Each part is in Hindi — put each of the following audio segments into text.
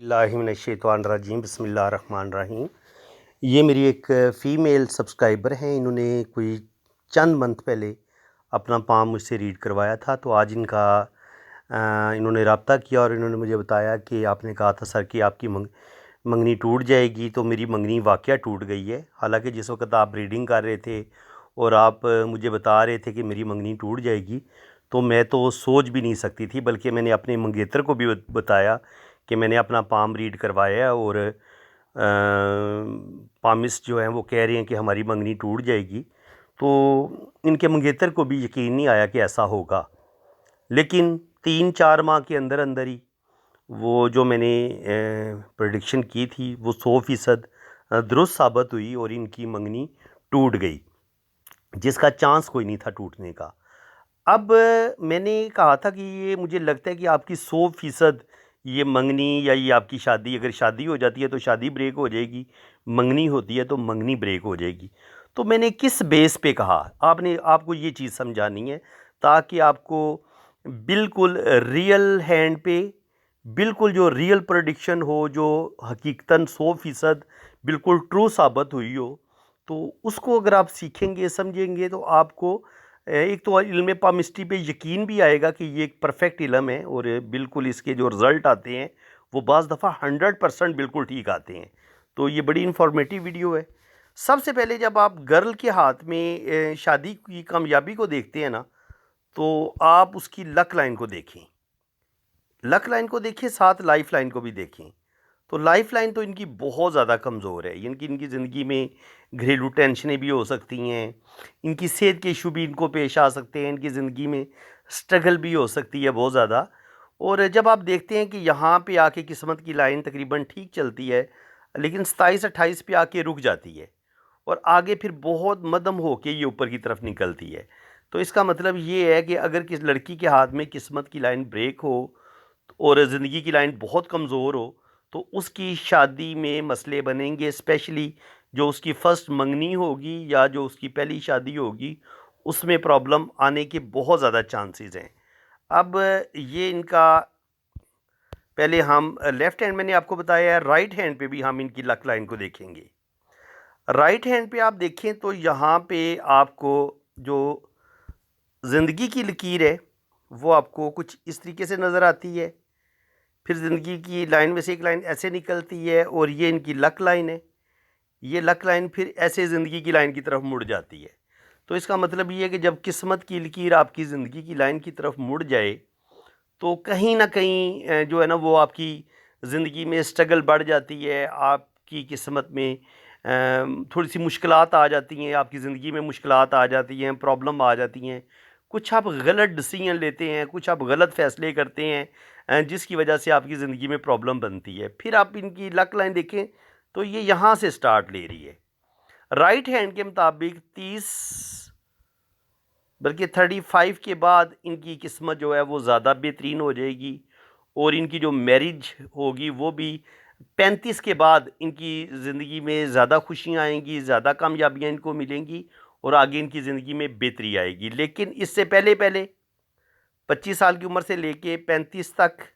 बिस्मिल्लाहिर्रहमानिर्रहीम बिस्मिल्लाहिर्रहमानिर्रहीम। ये मेरी एक फ़ीमेल सब्सक्राइबर हैं। इन्होंने कोई चंद मंथ पहले अपना पाम मुझसे रीड करवाया था। तो आज इन्होंने रब्ता किया और इन्होंने मुझे बताया कि आपने कहा था सर कि आपकी मंगनी टूट जाएगी। तो मेरी मंगनी वाक़या टूट गई है। हालांकि जिस वक्त आप रीडिंग कर रहे थे और आप मुझे बता रहे थे कि मेरी मंगनी टूट जाएगी, तो मैं तो सोच भी नहीं सकती थी, बल्कि मैंने अपने मंगेतर को भी बताया कि मैंने अपना पाम रीड करवाया है और पामिस्ट जो हैं वो कह रहे हैं कि हमारी मंगनी टूट जाएगी। तो इनके मंगेतर को भी यकीन नहीं आया कि ऐसा होगा, लेकिन 3-4 माह के अंदर अंदर ही वो जो मैंने प्रेडिक्शन की थी वो 100% दुरुस्त साबित हुई और इनकी मंगनी टूट गई, जिसका चांस कोई नहीं था टूटने का। अब मैंने कहा था कि ये मुझे लगता है कि आपकी 100% ये मंगनी या ये आपकी शादी, अगर शादी हो जाती है तो शादी ब्रेक हो जाएगी, मंगनी होती है तो मंगनी ब्रेक हो जाएगी। तो मैंने किस बेस पे कहा, आपको ये चीज़ समझानी है ताकि आपको बिल्कुल रियल हैंड पे, बिल्कुल जो रियल प्रेडिक्शन हो, जो हकीकतन 100% बिल्कुल ट्रू साबित हुई हो, तो उसको अगर आप सीखेंगे समझेंगे तो आपको एक तो इल्म पामिस्ट्री पे यकीन भी आएगा कि ये एक परफेक्ट इल्म है और बिल्कुल इसके जो रिज़ल्ट आते हैं वो बाज़ दफ़ा 100% बिल्कुल ठीक आते हैं। तो ये बड़ी इंफॉर्मेटिव वीडियो है। सबसे पहले जब आप गर्ल के हाथ में शादी की कामयाबी को देखते हैं ना, तो आप उसकी लक लाइन को देखें, लक लाइन को देखें, साथ लाइफ लाइन को भी देखें। तो लाइफ लाइन तो इनकी बहुत ज़्यादा कमज़ोर है। इनकी ज़िंदगी में घरेलू टेंशनें भी हो सकती हैं, इनकी सेहत के इशू भी इनको पेश आ सकते हैं, इनकी ज़िंदगी में स्ट्रगल भी हो सकती है बहुत ज़्यादा। और जब आप देखते हैं कि यहाँ पे आके किस्मत की लाइन तकरीबन ठीक चलती है, लेकिन 27-28 पे आके रुक जाती है और आगे फिर बहुत मध्यम होके ये ऊपर की तरफ निकलती है। तो इसका मतलब ये है कि अगर किस लड़की के हाथ में किस्मत की लाइन ब्रेक हो और ज़िंदगी की लाइन बहुत कमज़ोर हो, तो उसकी शादी में मसले बनेंगे। स्पेशली जो उसकी फ़र्स्ट मंगनी होगी या जो उसकी पहली शादी होगी, उसमें प्रॉब्लम आने के बहुत ज़्यादा चांसेस हैं। अब ये इनका पहले हम लेफ़्ट हैंड मैंने आपको बताया है, राइट हैंड पे भी हम इनकी लक लाइन को देखेंगे। राइट हैंड पे आप देखें तो यहाँ पे आपको जो ज़िंदगी की लकीर है वो आपको कुछ इस तरीके से नज़र आती है। फिर ज़िंदगी की लाइन में से एक लाइन ऐसे निकलती है और ये इनकी लक लाइन है। ये लक लाइन फिर ऐसे ज़िंदगी की लाइन की तरफ मुड़ जाती है। तो इसका मतलब ये है कि जब किस्मत की लकीर आपकी ज़िंदगी की लाइन की तरफ मुड़ जाए, तो कहीं न कहीं जो है ना वो आपकी ज़िंदगी में स्ट्रगल बढ़ जाती है। आपकी किस्मत में थोड़ी-सी मुश्किलात आ जाती हैं, आपकी ज़िंदगी में मुश्किलात आ जाती हैं, प्रॉब्लम आ जाती हैं। कुछ आप गलत डिसीजन लेते हैं, कुछ आप गलत फ़ैसले करते हैं, जिसकी वजह से आपकी ज़िंदगी में प्रॉब्लम बनती है। फिर आप इनकी लक लाइन देखें तो ये यहाँ से स्टार्ट ले रही है। राइट हैंड के मुताबिक 30 बल्कि 35 के बाद इनकी किस्मत जो है वो ज़्यादा बेहतरीन हो जाएगी और इनकी जो मैरिज होगी वो भी 35 के बाद इनकी ज़िंदगी में ज़्यादा खुशियाँ आएंगी, ज़्यादा कामयाबियाँ इनको मिलेंगी और आगे इनकी ज़िंदगी में बेहतरी आएगी। लेकिन इससे पहले पहले 25 साल की उम्र से लेके 35 तक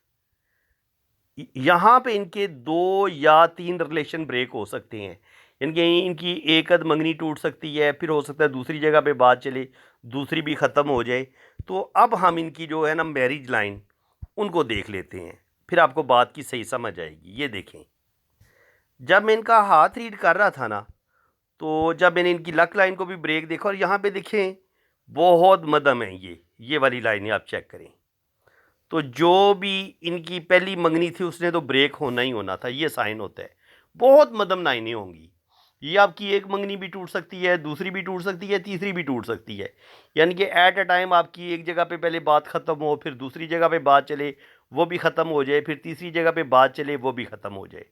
यहाँ पे इनके 2 या 3 रिलेशन ब्रेक हो सकते हैं। इनकी एक आध मंगनी टूट सकती है, फिर हो सकता है दूसरी जगह पे बात चले, दूसरी भी ख़त्म हो जाए। तो अब हम इनकी जो है ना मैरिज लाइन, उनको देख लेते हैं, फिर आपको बात की सही समझ आएगी। ये देखें, जब मैं इनका हाथ रीड कर रहा था ना, तो जब मैंने इनकी लक लाइन को भी ब्रेक देखा और यहाँ पे देखें बहुत मध्यम है ये वाली लाइनें आप चेक करें। तो जो भी इनकी पहली मंगनी थी उसने तो ब्रेक होना ही होना था, ये साइन होता है। बहुत मध्यम लाइनें होंगी। ये आपकी एक मंगनी भी टूट सकती है, दूसरी भी टूट सकती है, तीसरी भी टूट सकती है। यानी कि एट अ टाइम आपकी एक जगह पे पहले बात ख़त्म हो, फिर दूसरी जगह पे बात चले, वो भी ख़त्म हो जाए, फिर तीसरी जगह पे बात चले, वो भी ख़त्म हो जाए।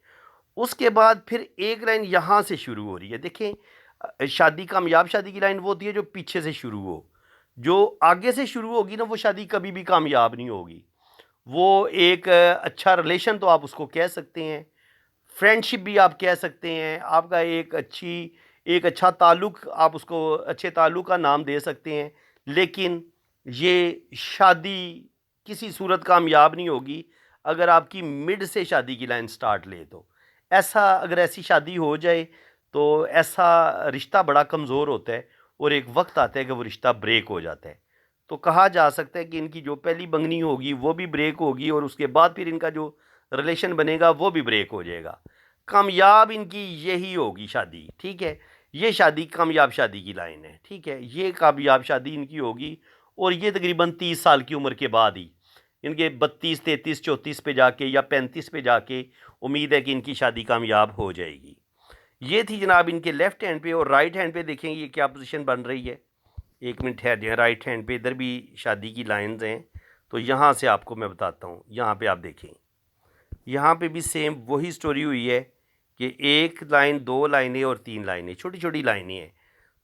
उसके बाद फिर एक लाइन यहाँ से शुरू हो रही है। देखें, शादी, कामयाब शादी की लाइन वो होती है जो पीछे से शुरू हो। जो आगे से शुरू होगी ना वो शादी कभी भी कामयाब नहीं होगी। वो एक अच्छा रिलेशन तो आप उसको कह सकते हैं, फ्रेंडशिप भी आप कह सकते हैं, आपका एक अच्छा ताल्लुक़, आप उसको अच्छे ताल्लुक़ का नाम दे सकते हैं। लेकिन ये शादी किसी सूरत कामयाब नहीं होगी अगर आपकी मिड से शादी की लाइन स्टार्ट ले तो ऐसा, अगर ऐसी शादी हो जाए तो ऐसा रिश्ता बड़ा कमज़ोर होता है और एक वक्त आता है कि वो रिश्ता ब्रेक हो जाता है। तो कहा जा सकता है कि इनकी जो पहली मंगनी होगी वो भी ब्रेक होगी और उसके बाद फिर इनका जो रिलेशन बनेगा वो भी ब्रेक हो जाएगा। कामयाब इनकी यही होगी शादी, ठीक है। ये शादी कामयाब शादी की लाइन है, ठीक है। ये कामयाब शादी इनकी होगी और ये तकरीबन 30 साल की उम्र के बाद ही, इनके 32, 33, 34 पे जाके या 35 पे जाके उम्मीद है कि इनकी शादी कामयाब हो जाएगी। ये थी जनाब इनके लेफ़्ट हैंड पे, और राइट हैंड पे देखें ये क्या पोजीशन बन रही है। एक मिनट ठहर जाएं, राइट हैंड पे इधर भी शादी की लाइंस हैं, तो यहाँ से आपको मैं बताता हूँ। यहाँ पे आप देखें, यहाँ पे भी सेम वही स्टोरी हुई है कि एक लाइन, दो लाइनें और तीन लाइनें, छोटी छोटी लाइनें हैं।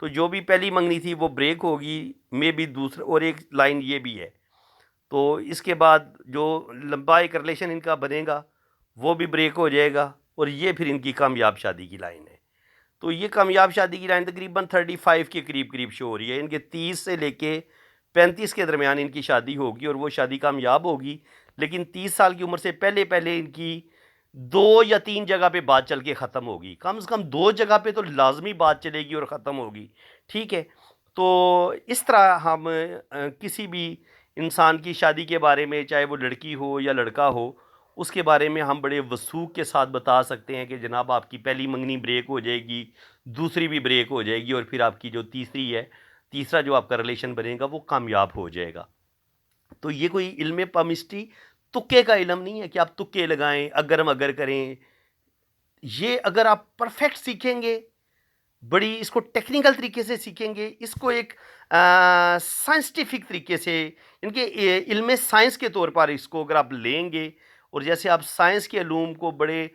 तो जो भी पहली मंगनी थी वो ब्रेक होगी, मे भी दूसरा, और एक लाइन ये भी है। तो इसके बाद जो लंबा एक रिलेशन इनका बनेगा वो भी ब्रेक हो जाएगा, और ये फिर इनकी कामयाब शादी की लाइन है। तो ये कामयाब शादी की लाइन तकरीबन 35 के करीब करीब शो हो रही है। इनके 30 से लेके 35 के दरमियान इनकी शादी होगी और वो शादी कामयाब होगी। लेकिन 30 साल की उम्र से पहले पहले इनकी 2 या 3 जगह पे बात चल के ख़त्म होगी। कम से कम 2 जगह पे तो लाजमी बात चलेगी और ख़त्म होगी, ठीक है। तो इस तरह हम किसी भी इंसान की शादी के बारे में, चाहे वो लड़की हो या लड़का हो, उसके बारे में हम बड़े वसूख के साथ बता सकते हैं कि जनाब आपकी पहली मंगनी ब्रेक हो जाएगी, दूसरी भी ब्रेक हो जाएगी, और फिर आपकी जो तीसरी है, तीसरा जो आपका रिलेशन बनेगा वो कामयाब हो जाएगा। तो ये कोई इल्म पामिस्ट्री तुक्के का इल्म नहीं है कि आप तुक्के लगाएं, अगर मगर करें। ये अगर आप परफेक्ट सीखेंगे, बड़ी इसको टेक्निकल तरीके से सीखेंगे, इसको एक साइंटिफिक तरीके से, इनके इल्म साइंस के तौर पर इसको अगर आप लेंगे, और जैसे आप साइंस के अलूम को बड़े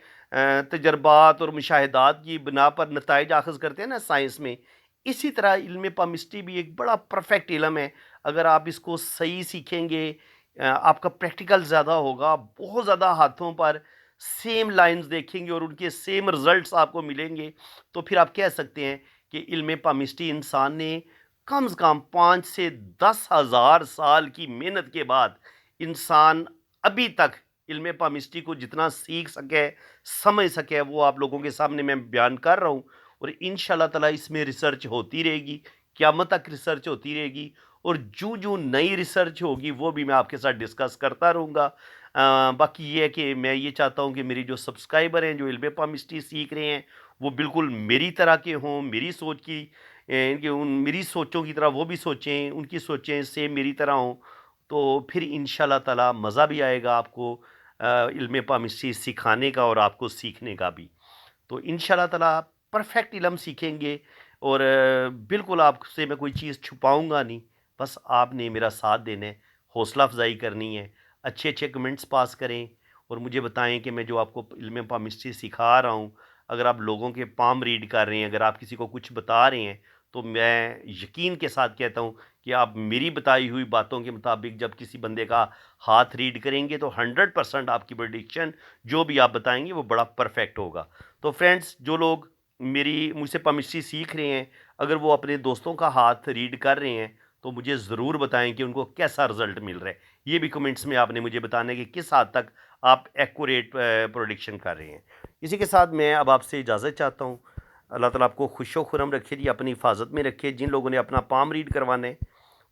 तजर्बात और मुशाहिदात की बिना पर नताइज आखज़ करते हैं ना साइंस में, इसी तरह इल्म पामिस्ट्री भी एक बड़ा परफेक्ट इल्म है। अगर आप इसको सही सीखेंगे, आपका प्रैक्टिकल ज़्यादा होगा, बहुत ज़्यादा हाथों पर सेम लाइंस देखेंगे और उनके सेम रिजल्ट्स आपको मिलेंगे, तो फिर आप कह सकते हैं कि इल्म पामिस्ट्री इंसान ने कम से कम 5 से 10,000 साल की मेहनत के बाद इंसान अभी तक इल्म पामिस्ट्री को जितना सीख सके, समझ सके, वो आप लोगों के सामने मैं बयान कर रहा हूँ। और इंशाल्लाह ताला इसमें रिसर्च होती रहेगी, क़यामत तक रिसर्च होती रहेगी, और जो जो नई रिसर्च होगी वो भी मैं आपके साथ डिस्कस करता रहूँगा। बाकी ये है कि मैं ये चाहता हूँ कि मेरी जो सब्सक्राइबर हैं, जो इल्म पामिस्ट्री सीख रहे हैं, वो बिल्कुल मेरी तरह के हों, मेरी सोच की, इनकी उन मेरी सोचों की तरह वो भी सोचें, उनकी सोचें सेम मेरी तरह हों। तो फिर इंशाल्लाह ताला मज़ा भी आएगा आपको इल्म पामिस्ट्री सिखाने का और आपको सीखने का भी। तो इंशाल्लाह ताला परफेक्ट इल्म सीखेंगे, और बिल्कुल आपसे मैं कोई चीज़ छुपाऊँगा नहीं। बस आपने मेरा साथ देना है, हौसला अफ़ज़ाई करनी है, अच्छे अच्छे कमेंट्स पास करें और मुझे बताएं कि मैं जो आपको इल्म पामिस्ट्री सिखा रहा हूँ, अगर आप लोगों के पाम रीड कर रहे हैं, अगर आप किसी को कुछ बता रहे हैं, तो मैं यकीन के साथ कहता हूँ कि आप मेरी बताई हुई बातों के मुताबिक जब किसी बंदे का हाथ रीड करेंगे तो 100% आपकी प्रेडिक्शन जो भी आप बताएंगे वो बड़ा परफेक्ट होगा। तो फ्रेंड्स, जो लोग मेरी मुझसे पामिस्ट्री सीख रहे हैं, अगर वो अपने दोस्तों का हाथ रीड कर रहे हैं, तो मुझे ज़रूर बताएं कि उनको कैसा रिज़ल्ट मिल रहा है। ये भी कमेंट्स में आपने मुझे बताना है कि किस हद तक आप एक्यूरेट प्रेडिक्शन कर रहे हैं। इसी के साथ मैं अब आपसे इजाज़त चाहता हूँ। अल्लाह ताला आपको खुशो खुरम रखे जी, अपनी हिफाजत में रखे। जिन लोगों ने अपना पाम रीड करवाना है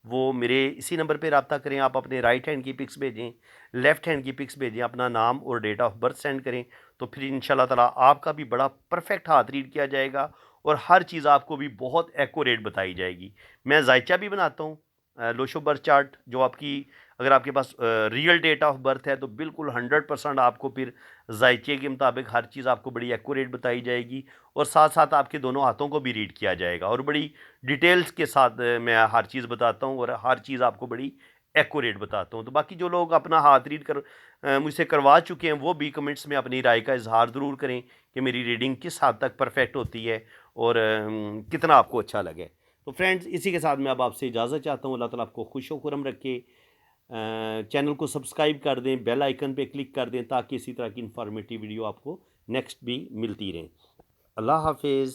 वो मेरे इसी नंबर पे रब्ता करें। आप अपने राइट हैंड की पिक्स भेजें, लेफ़्ट हैंड की पिक्स भेजें, अपना नाम और डेट ऑफ बर्थ सेंड करें, तो फिर इंशाल्लाह ताला आपका भी बड़ा परफेक्ट हाथ रीड किया जाएगा और हर चीज़ आपको भी बहुत एक्यूरेट बताई जाएगी। मैं जायचा भी बनाता हूँ, लोशो बर्थ चार्ट, जो आपकी, अगर आपके पास रियल डेट ऑफ बर्थ है तो बिल्कुल 100% आपको फिर जायचे के मुताबिक हर चीज़ आपको बड़ी एक्यूरेट बताई जाएगी, और साथ साथ आपके दोनों हाथों को भी रीड किया जाएगा, और बड़ी डिटेल्स के साथ मैं हर चीज़ बताता हूँ और हर चीज़ आपको बड़ी एक्यूरेट बताता हूँ। तो बाकी जो लोग अपना हाथ रीड कर मुझसे करवा चुके हैं, वो भी कमेंट्स में अपनी राय का इजहार ज़रूर करें कि मेरी रीडिंग किस हद तक परफेक्ट होती है और कितना आपको अच्छा लगे। तो फ्रेंड्स, इसी के साथ मैं अब आपसे इजाज़त चाहता हूँ। अल्लाह ताला आपको खुश व खुरम रखे। चैनल को सब्सक्राइब कर दें, बेल आइकन पे क्लिक कर दें, ताकि इसी तरह की इंफॉर्मेटिव वीडियो आपको नेक्स्ट भी मिलती रहें। अल्लाह हाफिज़।